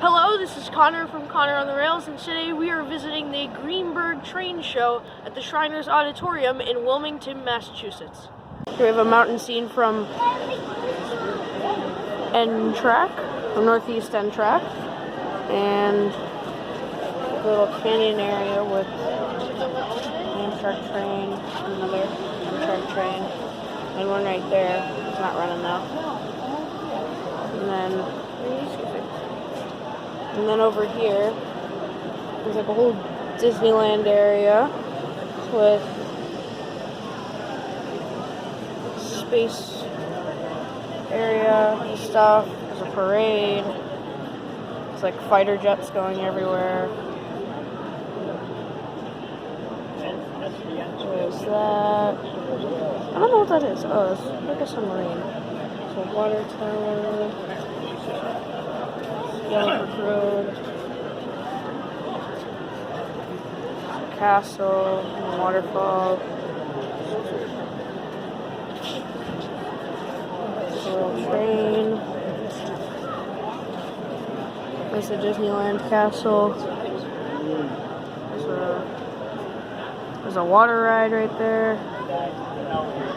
Hello, this is Connor from Connor on the Rails, and today we are visiting the Greenberg Train show at the Shriners Auditorium in Wilmington, Massachusetts. Here we have a mountain scene from N track, from Northeast N track, and a little canyon area with Amtrak train, another Amtrak train, and one right there. It's not running now. And then over here, there's like a whole Disneyland area with space area and stuff. There's a parade. It's like fighter jets going everywhere. There's that. I don't know what that is. Oh, it's like a submarine. It's a water tower. Yellow Road, castle, and waterfall. There's a little train. There's the Disneyland castle. There's a water ride right there.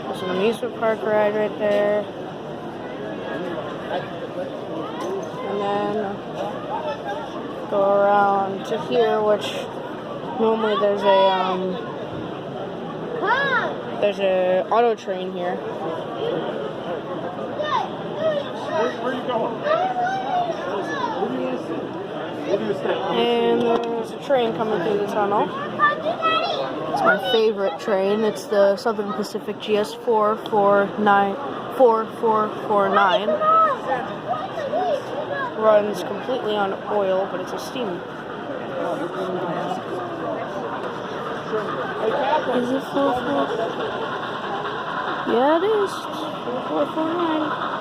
There's an amusement park ride right there. And then go around to here, which normally there's a auto train here. Where are you going? And there's a train coming through the tunnel. It's my favorite train. It's the Southern Pacific GS 4449. Runs completely on oil, but it's a steam. Is it 44? Yeah, it is. 4449.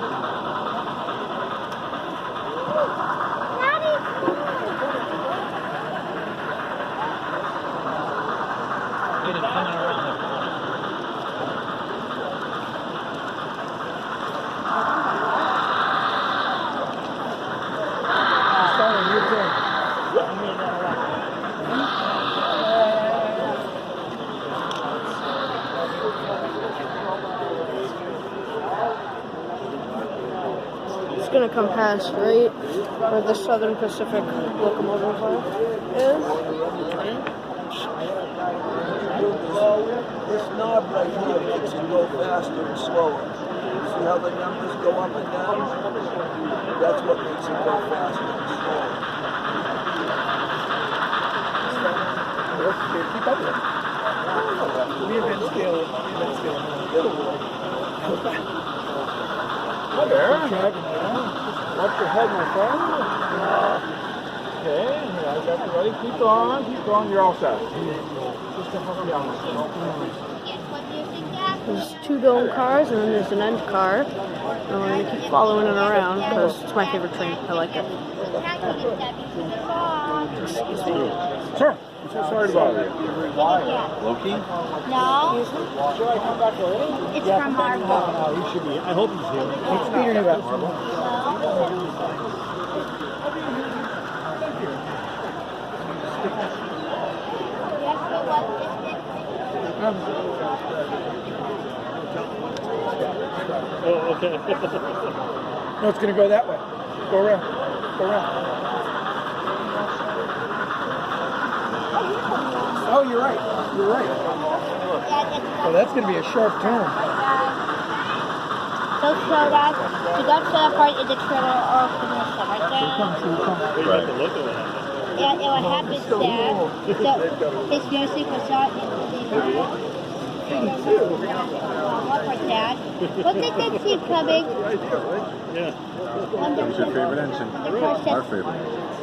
It's gonna come past right where the Southern Pacific locomotive is. This knob right here makes it go faster and slower. See how the numbers go up and down? That's what makes it go faster and slower. Keep up with it. We have been scale. Hi there. Watch your head, my friend. Okay, I got you ready. Keep going. You're all set. Just to help you out. There's two dome cars, and then there's an end car. And we're going to keep following it around because it's my favorite train. I like it. Excuse me. Sure. I'm so sorry to bother you. Loki? No. Should I come back early? It's from Marvel. No, he should be. I hope he's here. What's Peter knew about Marvel? Oh, okay. No, it's going to go that way. Go around. Oh, you're right. Oh, that's going to be a sharp turn. Don't show that. You don't show that part in the trailer or commercial, right there. Right. And what happens there, so his music was not in the what was that? What did they see coming? Yeah. What's your favorite engine? Our favorite.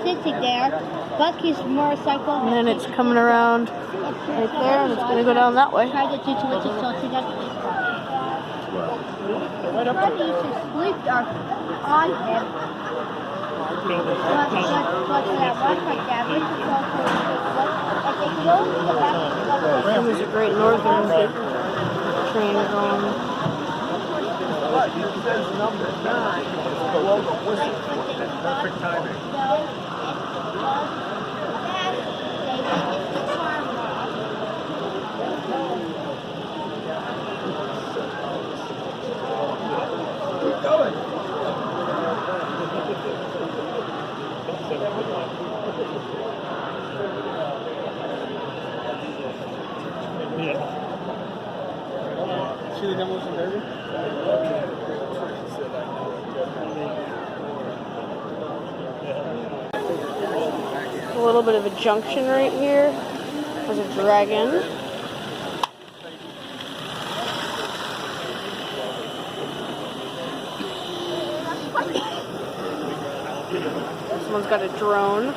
Sitting there, Bucky's motorcycle. And then it's coming around right there, and it's going to go down that way. Try to do too much of something that Bucky used to sleep on him. And there's a Great Northern train going. It says number 9 below the whistle. Perfect timing. little bit of a junction right here. There's a dragon. Someone's got a drone.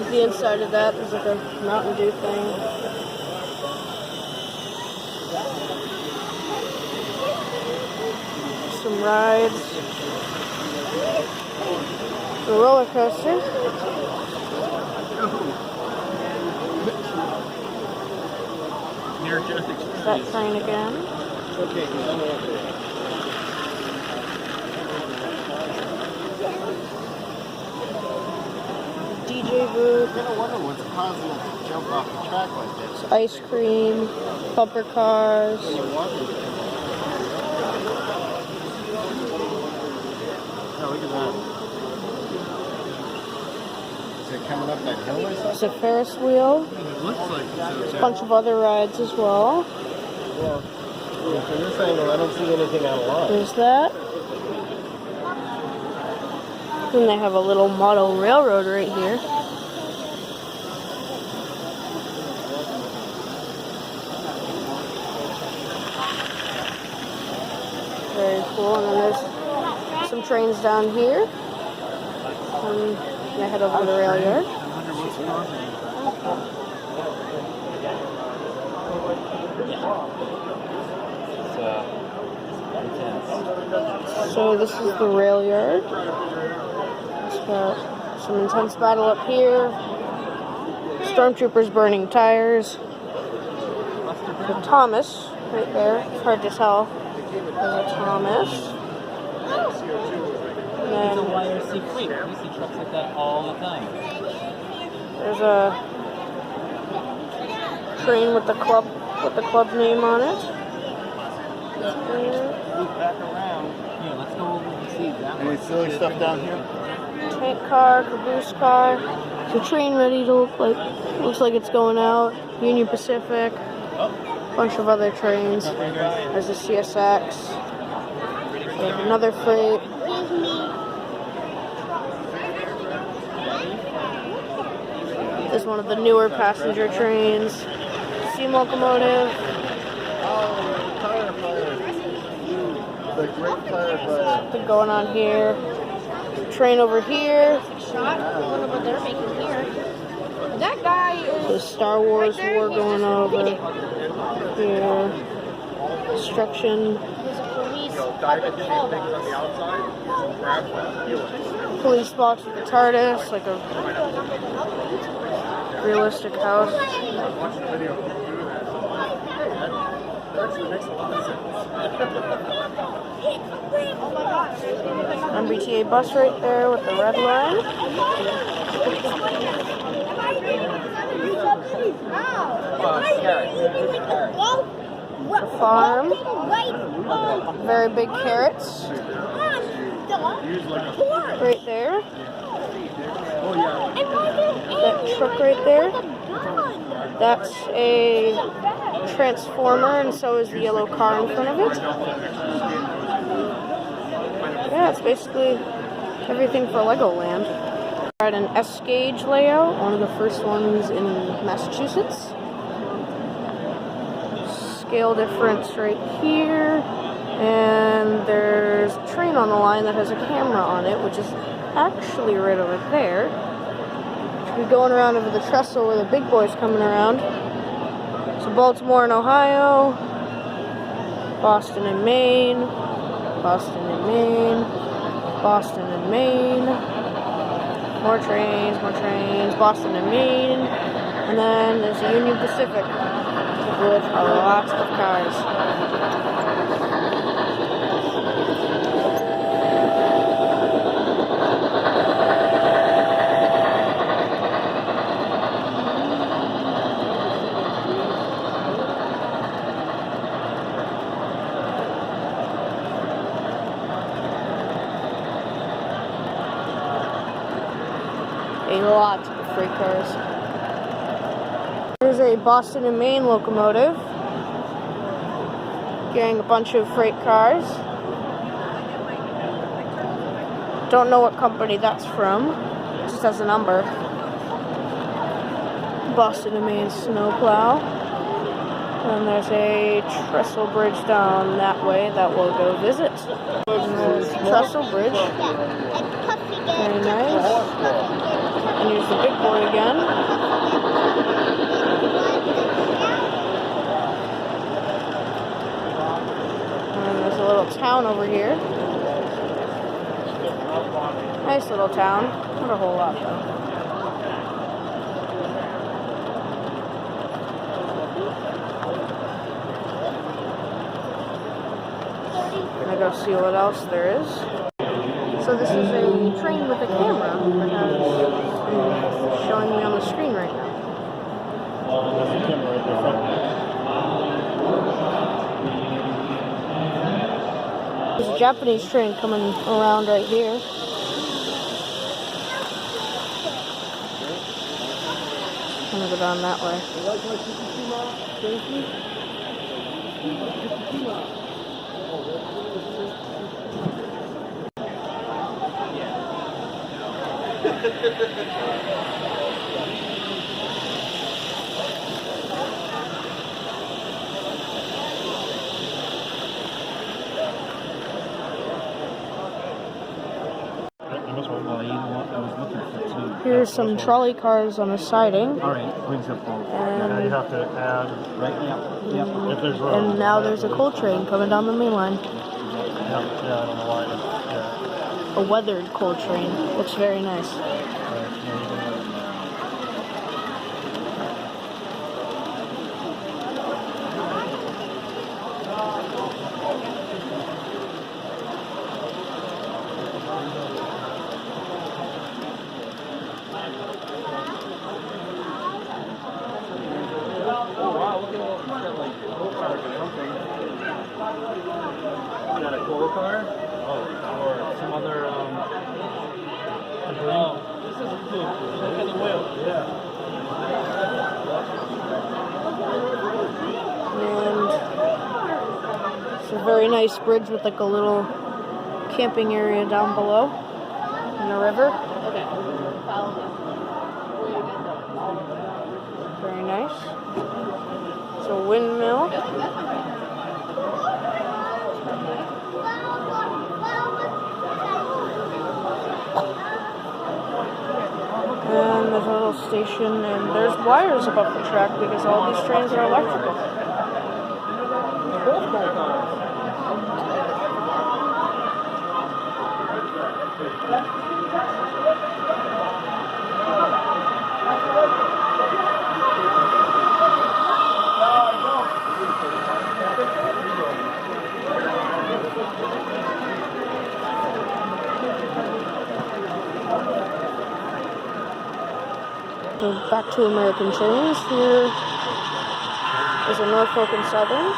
The inside of that, there's like a Mountain Dew thing. Some rides. A roller coaster. That train again. DJ booth. I'm gonna wonder what's causing it to jump off the track like this. Ice cream. Bumper cars. Oh, look at that. Is it coming up that hill or something? There's a Ferris wheel. It looks like it's A bunch of other rides as well. Well, from this angle, I don't see anything out of line. There's that. Then they have a little model railroad right here. Very cool. And then there's some trains down here. And I head over to the rail yard. I wonder what's causing it. So this is the rail yard. It's got some intense battle up here. Stormtroopers burning tires. The Thomas right there. It's hard to tell. There's a Thomas. And then YRC fleet. We see trucks like that all the time. there's a train with the club name on it. Loop back around. Here, let's go over and see that. Any silly stuff down here? Tank car, caboose car. The train ready to looks like it's going out. Union Pacific. Bunch of other trains. There's a CSX. There's another freight. There's one of the newer passenger trains. Steam locomotive. The great firefighter. Something going on here. Train over here. Shot. I wonder what they're making here. That guy is. The Star Wars war going over here. Destruction. Police box with the TARDIS, like a realistic house. MBTA bus right there with the red line. The farm. Very big carrots. Right there. That truck right there. That's a transformer, and so is the yellow car in front of it. Yeah, it's basically everything for Legoland. At an S-gauge layout, one of the first ones in Massachusetts. Scale difference right here, and there's a train on the line that has a camera on it, which is actually right over there. We're going around over the trestle where the big boy's coming around. So Baltimore and Ohio, Boston and Maine, Boston and Maine, Boston and Maine, more trains, Boston and Maine, and then there's the Union Pacific with lots of cars. A lot of freight cars. There's a Boston and Maine locomotive. carrying a bunch of freight cars. Don't know what company that's from. It just has a number. Boston and Maine snowplow. And there's a trestle bridge down that way that we'll go visit. And there's trestle bridge. Very nice. And here's the big boy again. And there's a little town over here. Nice little town. Not a whole lot though. I'm gonna go see what else there is. So this is a train with a camera that is showing me on the screen right now. There's a Japanese train coming around right here. I'm gonna go down that way. Here's some trolley cars on the siding. Alright, brings up both. And now you have to add, Right, yep. if there's room. And now there's a coal train coming down the main line. Yeah, I don't know why. A weathered coal train. Looks very nice. Is that a coal car? Or some other, this is cool. Look at the wheel. Yeah. And it's a very nice bridge with like a little camping area down below in the river. Okay. Follow me. Very nice. It's a windmill. And there's a little station, and there's wires above the track because all these trains are electrical. So back to American trains. Here is a Norfolk and Southern.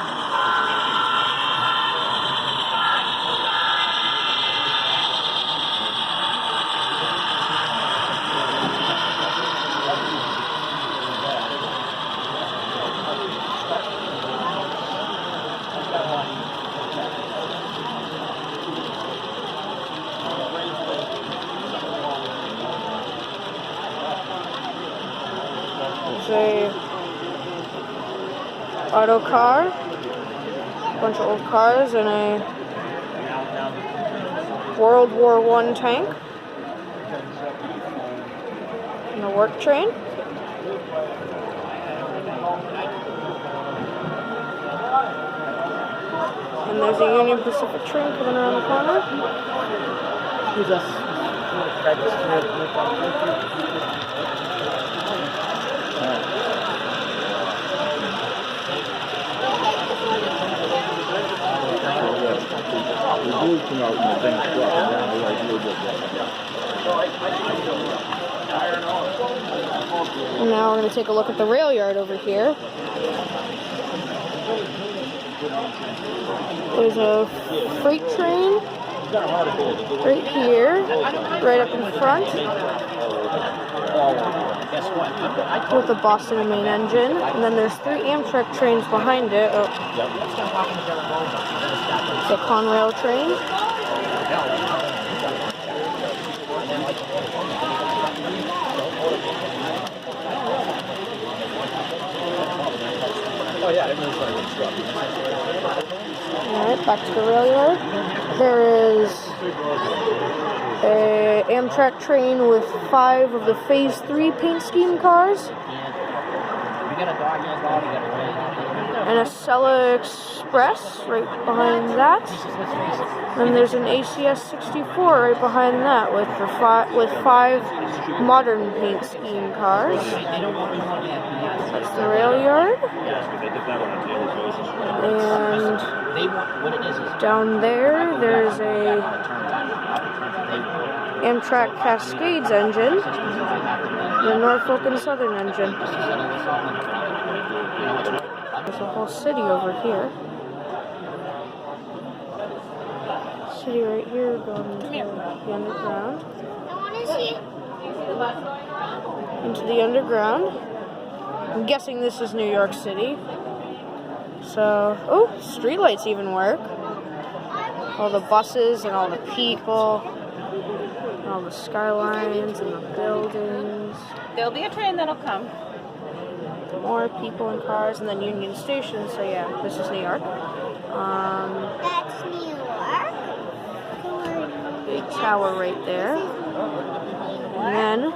It's a auto car, a bunch of old cars, and a World War I tank, and a work train. And there's a Union Pacific train coming around the corner. Who's us? And now we're going to take a look at the rail yard over here. There's a freight train right here, right up in front. with the Boston and Maine engine. And then there's 3 Amtrak trains behind it. Oh. The Conrail train. Oh yeah, everyone's like Alright, back to the rail yard. There is a Amtrak train with 5 of the Phase 3 paint scheme cars. And a Sella Express right behind that. Then there's an ACS 64 right behind that with the 5 modern paint scheme cars. That's the rail yard. And down there's a Amtrak Cascades engine, the Norfolk and Southern engine. There's a whole city over here. City right here going to the underground. Into the underground. I'm guessing this is New York City. So, oh, streetlights even work. All the buses and all the people, and all the skylines and the buildings. There'll be a train that'll come. More people and cars, and then Union Station. So yeah, this is New York. That's New York. Big tower right there. And then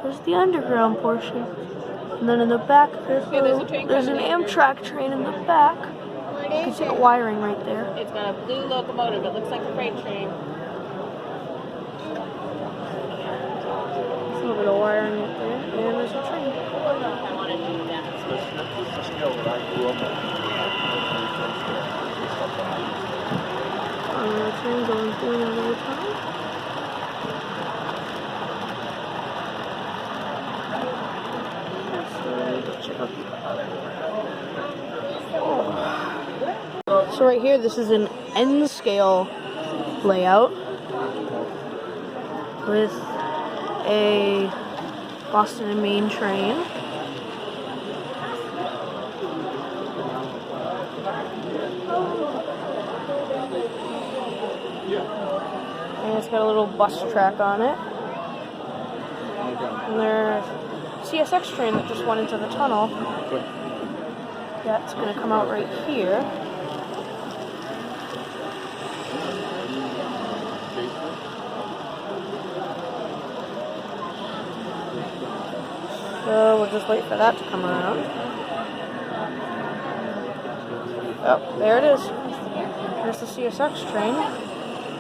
there's the underground portion. And then in the back, there's an Amtrak train in the back. You can see the wiring right there. It's got a blue locomotive. It looks like a freight train. There's a little bit of wiring right there. And there's a train. Train going through another tunnel. So right here, this is an N-scale layout with a Boston and Maine train. And it's got a little bus track on it. And there's a CSX train that just went into the tunnel. That's going to come out right here. So we'll just wait for that to come around. Oh, there it is. There's the CSX train.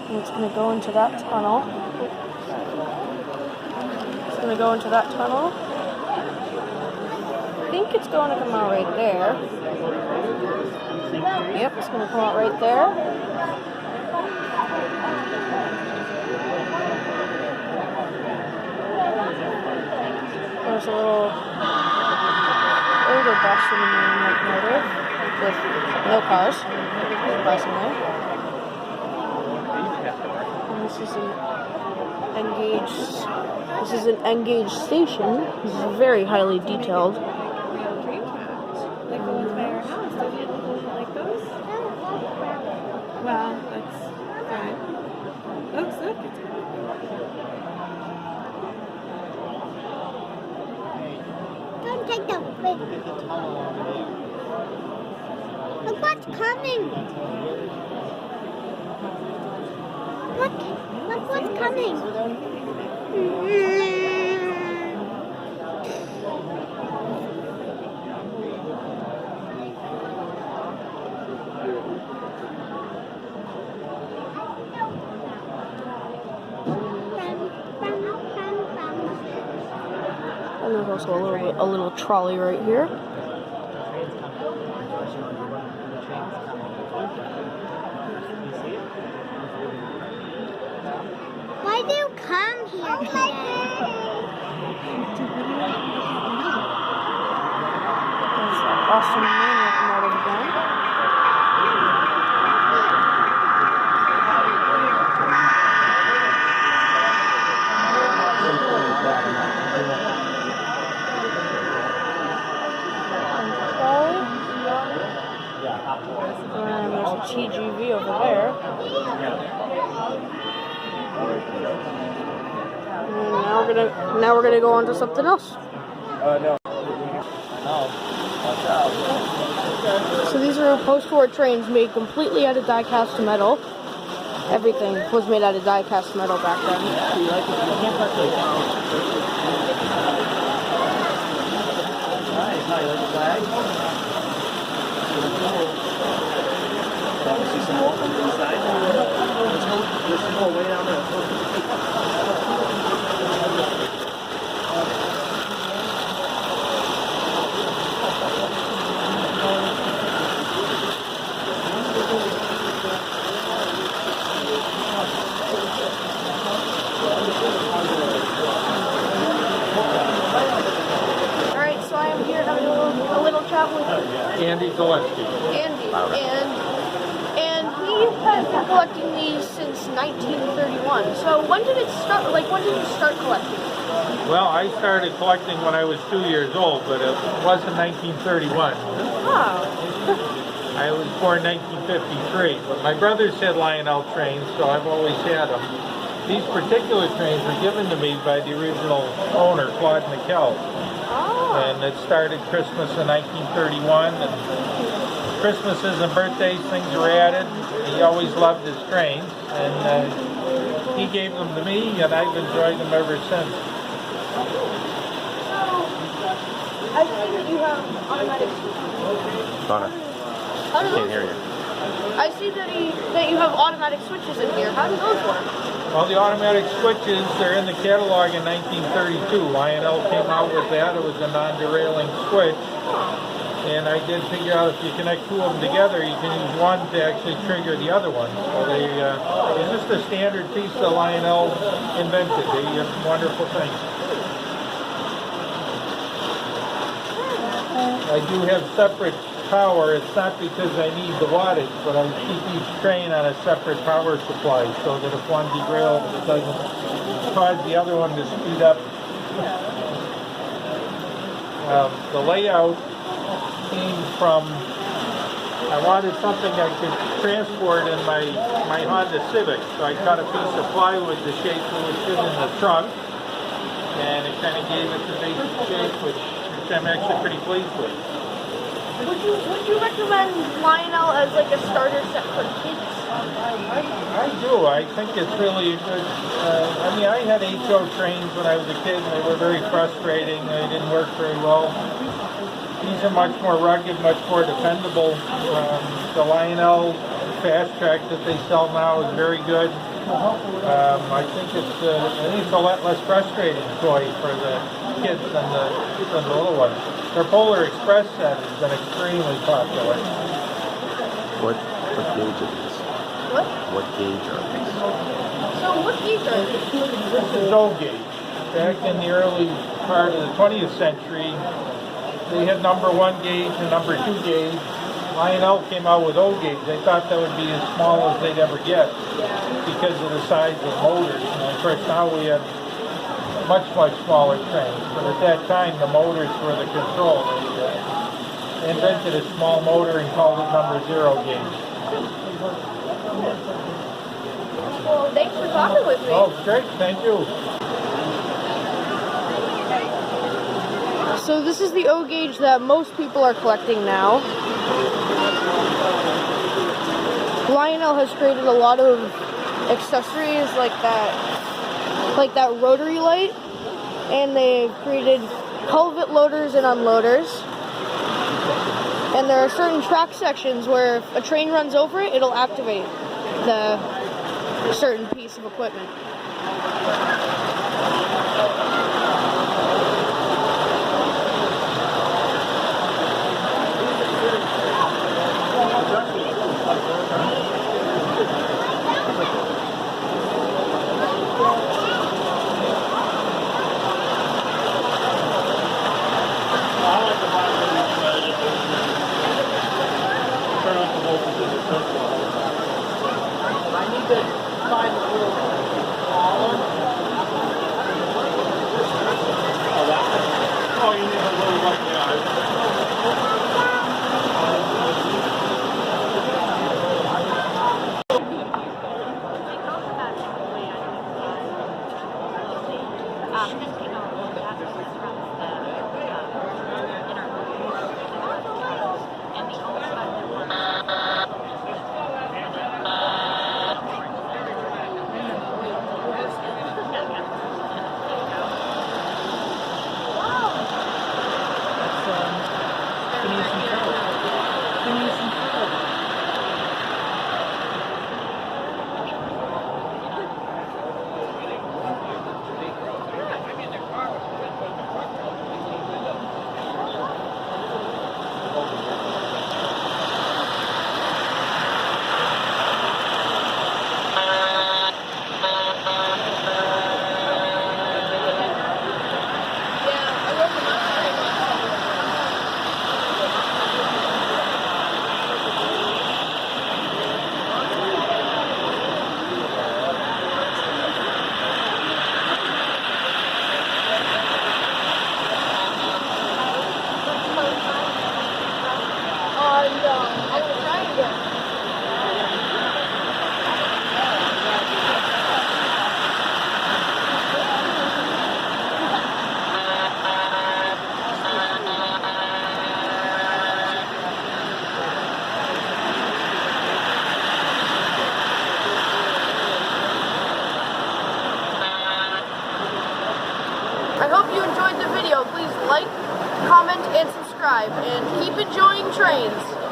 And it's going to go into that tunnel. It's going to go into that tunnel. I think it's going to come out right there. Yep, it's going to come out right there. There's a little older Boston and Maine locomotive with no cars, surprisingly. And this is an engaged station. This is very highly detailed. They go into my house. Don't you like those? Well, that's good. Looks good. Don't take the big. Look what's coming. Look what's coming. And there's also a little trolley right here. Why do you come here today? There's that Boston and Maine locomotive again. And there's a TGV over there. And now we're gonna go on to something else. No. So these are post-war trains made completely out of die-cast metal. Everything was made out of die-cast metal back then. See some more from the inside? There's some more way down there. Alright, so I am here having a little chat with Andy Gillespie. Andy, and he has been collecting these since 1931. So when did it start? Like, when did you start collecting? Well, I started collecting when I was 2 years old, but it wasn't 1931. Oh. I was born 1953, but my brothers had Lionel trains, so I've always had them. These particular trains were given to me by the original owner, Claude McKell. Oh. And it started Christmas in 1931, and Christmases and birthdays, things were added. He always loved his trains, and he gave them to me, and I've enjoyed them ever since. I see that you have automatic. Donna, can't hear you. I see that you have automatic switches in here. How do those work? Well, the automatic switches, they're in the catalog in 1932. Lionel came out with that. It was a non-derailing switch. And I did figure out if you connect two of them together, you can use one to actually trigger the other one. So it's just a standard piece that Lionel invented. They wonderful things. I do have separate power. It's not because I need the wattage, but I keep each train on a separate power supply so that if one derails, it doesn't cause the other one to speed up. The layout came from, I wanted something I could transport in my Honda Civic, so I cut a piece of plywood the shape that would fit in the trunk, and it kind of gave it the basic shape, which I'm actually pretty pleased with. Would you recommend Lionel as like a starter set for kids? I do. I think it's really good. I mean, I had HO trains when I was a kid, and they were very frustrating. They didn't work very well. These are much more rugged, much more dependable. The Lionel Fast Track that they sell now is very good. I think it's a lot less frustrating toy for the kids than the little ones. Their Polar Express set has been extremely popular. What gauge are these? What? What gauge are these? So what gauge are these? This is O gauge. Back in the early part of the 20th century, they had number 1 gauge and number 2 gauge. Lionel came out with O gauge. They thought that would be as small as they'd ever get because of the size of the motors. And of course now we have much smaller trains. But at that time the motors were the control. They invented a small motor and called it number 0 gauge. Well, thanks for talking with me. Oh, great. Thank you. So this is the O gauge that most people are collecting now. Lionel has created a lot of accessories like that rotary light, and they've created culvert loaders and unloaders. And there are certain track sections where if a train runs over it, it'll activate the certain piece of equipment. hope you enjoyed the video. Please like, comment, and subscribe, and keep enjoying trains.